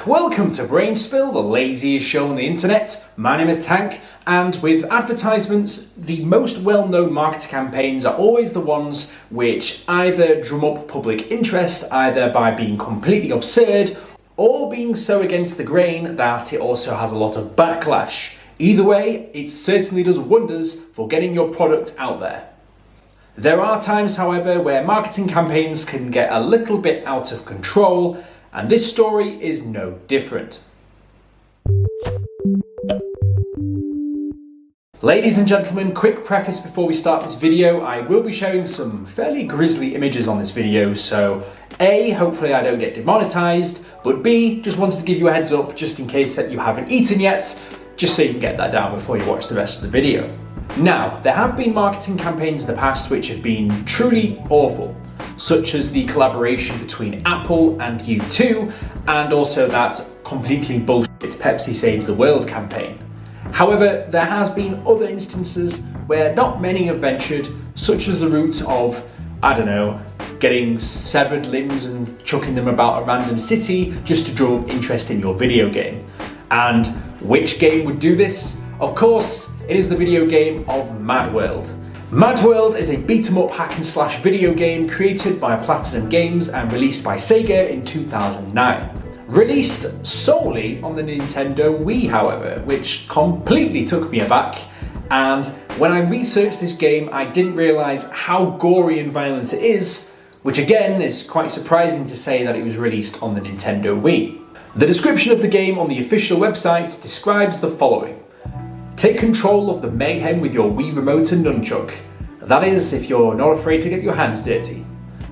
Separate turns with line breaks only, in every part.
welcome to Brain Spill, the laziest show on the internet. My name is Tank, and with advertisements, the most well-known marketing campaigns are always the ones which either drum up public interest, either by being completely absurd, or being so against the grain that it also has a lot of backlash. Either way, it certainly does wonders for getting your product out there. There are times, however, where marketing campaigns can get a little bit out of control, and this story is no different. Ladies and gentlemen, quick preface before we start this video. I will be showing some fairly grisly images on this video, so A, hopefully I don't get demonetized, but B, just wanted to give you a heads up just in case that you haven't eaten yet, just so you can get that down before you watch the rest of the video. Now, there have been marketing campaigns in the past which have been truly awful, such as the collaboration between Apple and U2, and also that completely bullshit Pepsi Saves the World campaign. However, there has been other instances where not many have ventured, such as the route of, I don't know, getting severed limbs and chucking them about a random city just to draw interest in your video game. And which game would do this? Of course, it is the video game of Mad World. Mad World is a beat-em-up hack-and-slash video game created by Platinum Games and released by Sega in 2009. Released solely on the Nintendo Wii, however, which completely took me aback. And when I researched this game, I didn't realise how gory and violent it is, which again is quite surprising to say that it was released on the Nintendo Wii. The description of the game on the official website describes the following. Take control of the mayhem with your Wii remote and nunchuck. That is, if you're not afraid to get your hands dirty.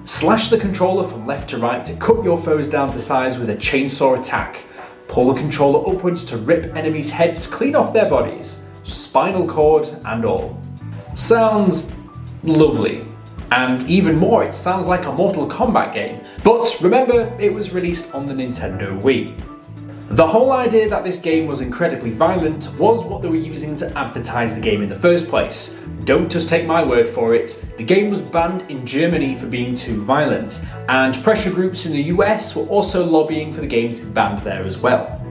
Slash the controller from left to right to cut your foes down to size with a chainsaw attack. Pull the controller upwards to rip enemies' heads clean off their bodies. Spinal cord and all. Sounds lovely. And even more, it sounds like a Mortal Kombat game. But remember, it was released on the Nintendo Wii. The whole idea that this game was incredibly violent was what they were using to advertise the game in the first place. Don't just take my word for it, the game was banned in Germany for being too violent, and pressure groups in the US were also lobbying for the game to be banned there as well.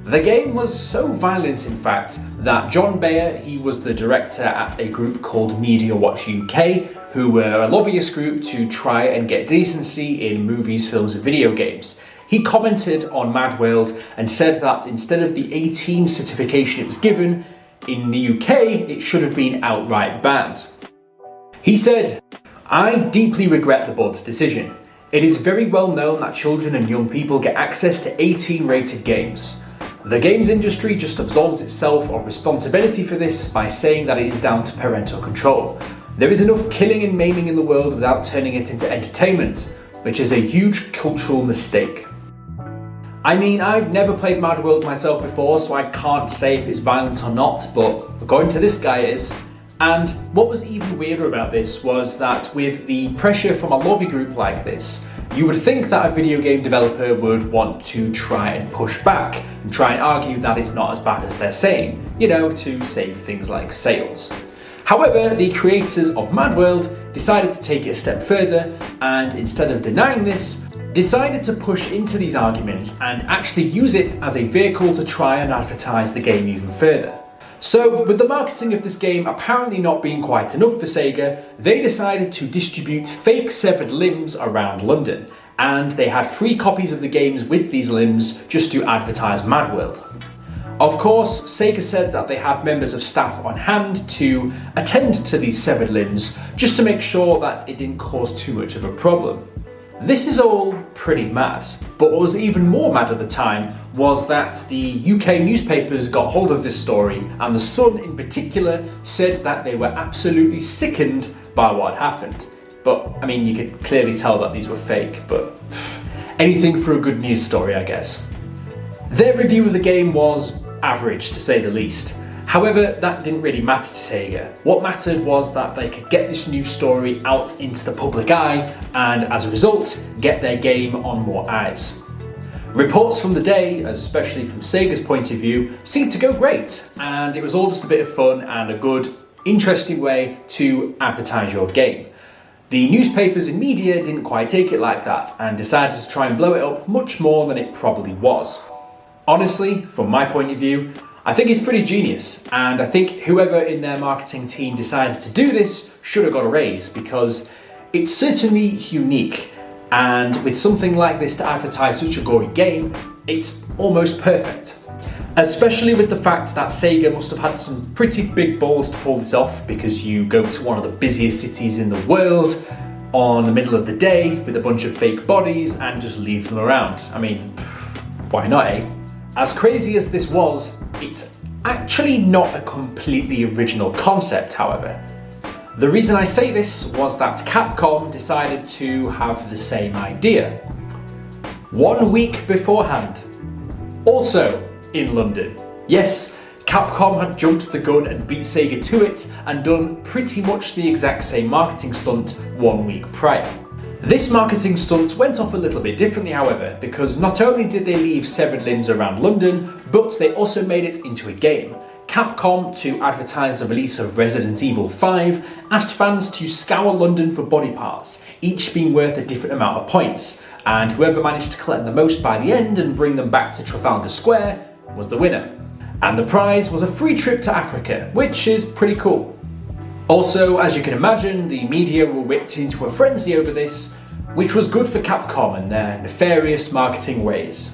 The game was so violent, in fact, that John Bayer, he was the director at a group called Media Watch UK, who were a lobbyist group to try and get decency in movies, films and video games. He commented on Mad World and said that instead of the 18 certification it was given, in the UK it should have been outright banned. He said, "I deeply regret the board's decision. It is very well known that children and young people get access to 18 rated games. The games industry just absolves itself of responsibility for this by saying that it is down to parental control. There is enough killing and maiming in the world without turning it into entertainment, which is a huge cultural mistake." I mean, I've never played Mad World myself before, so I can't say if it's violent or not, but according to this guy it is. And what was even weirder about this was that with the pressure from a lobby group like this, you would think that a video game developer would want to try and push back and try and argue that it's not as bad as they're saying, you know, to save things like sales. However, the creators of Mad World decided to take it a step further, and instead of denying this, decided to push into these arguments and actually use it as a vehicle to try and advertise the game even further. So, with the marketing of this game apparently not being quite enough for Sega, they decided to distribute fake severed limbs around London, and they had free copies of the games with these limbs just to advertise Mad World. Of course, Sega said that they had members of staff on hand to attend to these severed limbs just to make sure that it didn't cause too much of a problem. This is all pretty mad, but what was even more mad at the time was that the UK newspapers got hold of this story, and The Sun in particular said that they were absolutely sickened by what happened. But, I mean, you could clearly tell that these were fake, but anything for a good news story, I guess. Their review of the game was average, to say the least. However, that didn't really matter to Sega. What mattered was that they could get this news story out into the public eye and, as a result, get their game on more eyes. Reports from the day, especially from Sega's point of view, seemed to go great, and it was all just a bit of fun and a good, interesting way to advertise your game. The newspapers and media didn't quite take it like that and decided to try and blow it up much more than it probably was. Honestly, from my point of view, I think it's pretty genius, and I think whoever in their marketing team decided to do this should have got a raise, because it's certainly unique, and with something like this to advertise such a gory game, it's almost perfect. Especially with the fact that Sega must have had some pretty big balls to pull this off, because you go to one of the busiest cities in the world on the middle of the day with a bunch of fake bodies and just leave them around. I mean, why not, eh? As crazy as this was, it's actually not a completely original concept, however. The reason I say this was that Capcom decided to have the same idea 1 week beforehand. Also in London. Yes, Capcom had jumped the gun and beat Sega to it and done pretty much the exact same marketing stunt 1 week prior. This marketing stunt went off a little bit differently, however, because not only did they leave severed limbs around London, but they also made it into a game. Capcom, to advertise the release of Resident Evil 5, asked fans to scour London for body parts, each being worth a different amount of points, and whoever managed to collect the most by the end and bring them back to Trafalgar Square was the winner. And the prize was a free trip to Africa, which is pretty cool. Also, as you can imagine, the media were whipped into a frenzy over this, which was good for Capcom and their nefarious marketing ways.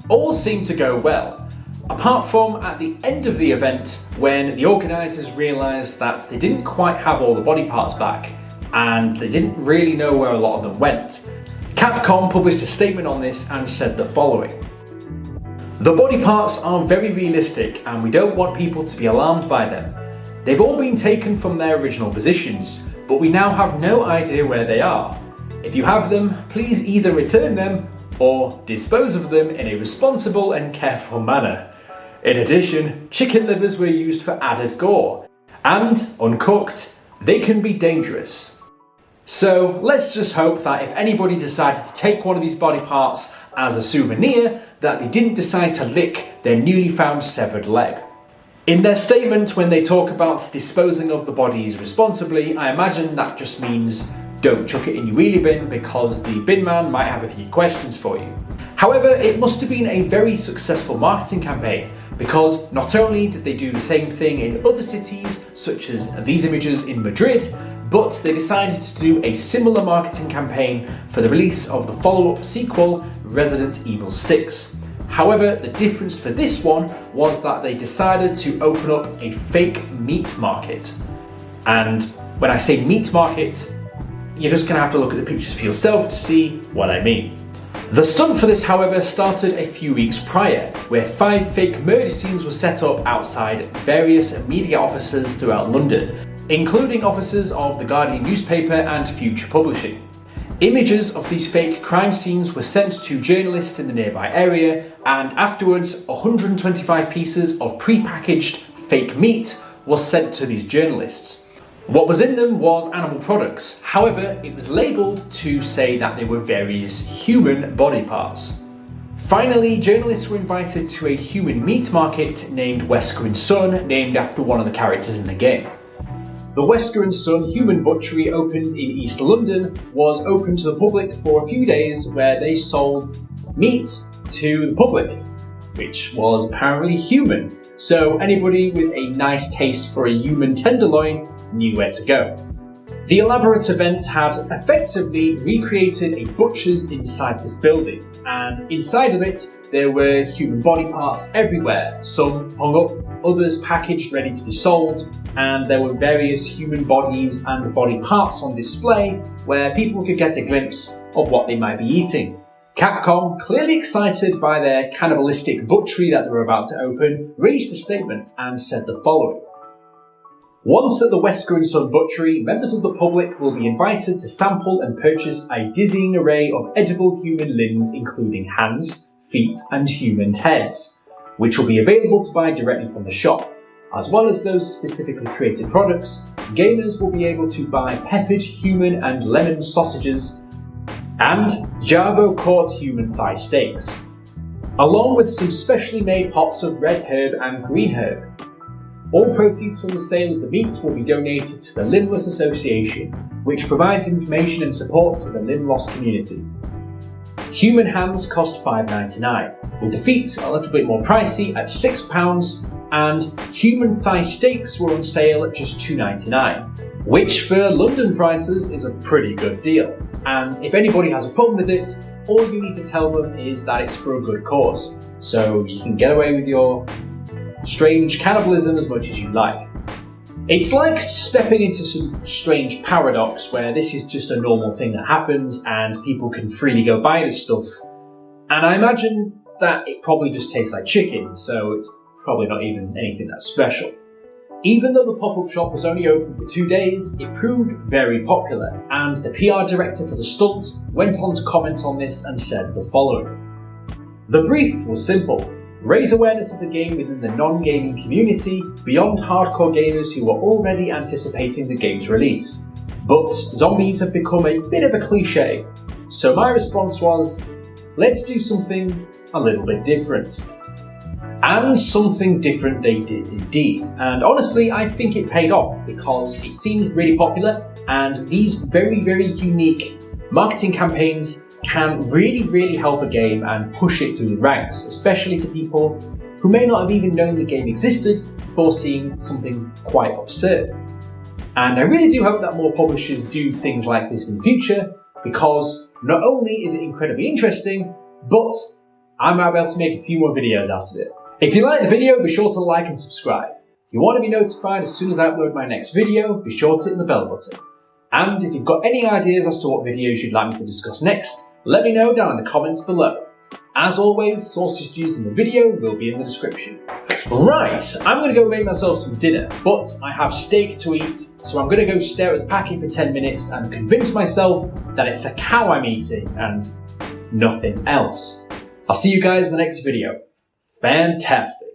All seemed to go well, apart from at the end of the event when the organisers realised that they didn't quite have all the body parts back, and they didn't really know where a lot of them went. Capcom published a statement on this and said the following: "The body parts are very realistic and we don't want people to be alarmed by them. They've all been taken from their original positions, but we now have no idea where they are. If you have them, please either return them or dispose of them in a responsible and careful manner. In addition, chicken livers were used for added gore, and, uncooked, they can be dangerous." So let's just hope that if anybody decided to take one of these body parts as a souvenir, that they didn't decide to lick their newly found severed leg. In their statement, when they talk about disposing of the bodies responsibly, I imagine that just means don't chuck it in your wheelie bin, because the bin man might have a few questions for you. However, it must have been a very successful marketing campaign, because not only did they do the same thing in other cities, such as these images in Madrid, but they decided to do a similar marketing campaign for the release of the follow-up sequel, Resident Evil 6. However, the difference for this one was that they decided to open up a fake meat market. And when I say meat market, you're just going to have to look at the pictures for yourself to see what I mean. The stunt for this, however, started a few weeks prior, where 5 fake murder scenes were set up outside various media offices throughout London, including offices of the Guardian newspaper and Future Publishing. Images of these fake crime scenes were sent to journalists in the nearby area, and afterwards 125 pieces of pre-packaged fake meat was sent to these journalists. What was in them was animal products, however it was labelled to say that they were various human body parts. Finally, journalists were invited to a human meat market named Wesker & Son, named after one of the characters in the game. The Wesker & Son Human Butchery, opened in East London, was open to the public for a few days, where they sold meat to the public, which was apparently human. So anybody with a nice taste for a human tenderloin knew where to go. The elaborate event had effectively recreated a butcher's inside this building, and inside of it there were human body parts everywhere, some hung up, others packaged ready to be sold, and there were various human bodies and body parts on display where people could get a glimpse of what they might be eating. Capcom, clearly excited by their cannibalistic butchery that they were about to open, released a statement and said the following: "Once at the Wesker & Son Butchery, members of the public will be invited to sample and purchase a dizzying array of edible human limbs, including hands, feet and human heads, which will be available to buy directly from the shop. As well as those specifically created products, gamers will be able to buy peppered human and lemon sausages and Javo caught human thigh steaks, along with some specially made pots of red herb and green herb. All proceeds from the sale of the meat will be donated to the Limbless Association, which provides information and support to the limb loss community. Human hands cost £5.99, with the feet a little bit more pricey at £6, and human thigh steaks were on sale at just £2.99, which for London prices is a pretty good deal. And if anybody has a problem with it, all you need to tell them is that it's for a good cause, so you can get away with your strange cannibalism as much as you like. It's like stepping into some strange paradox where this is just a normal thing that happens and people can freely go buy this stuff. And I imagine that it probably just tastes like chicken, so it's probably not even anything that special. Even though the pop-up shop was only open for 2 days, it proved very popular, and the PR director for the Stunt went on to comment on this and said the following. The brief was simple. Raise awareness of the game within the non-gaming community beyond hardcore gamers who are already anticipating the game's release. But zombies have become a bit of a cliche, so my response was, let's do something a little bit different. And something different they did indeed. And honestly, I think it paid off because it seemed really popular, and these very, very unique marketing campaigns can really help a game and push it through the ranks, especially to people who may not have even known the game existed before seeing something quite absurd. And I really do hope that more publishers do things like this in the future, because not only is it incredibly interesting, but I might be able to make a few more videos out of it. If you like the video, be sure to like and subscribe. If you want to be notified as soon as I upload my next video, be sure to hit the bell button. And if you've got any ideas as to what videos you'd like me to discuss next, let me know down in the comments below. As always, sources used in the video will be in the description. Right, I'm going to go make myself some dinner, but I have steak to eat, so I'm going to go stare at the packet for 10 minutes and convince myself that it's a cow I'm eating and nothing else. I'll see you guys in the next video. Fantastic.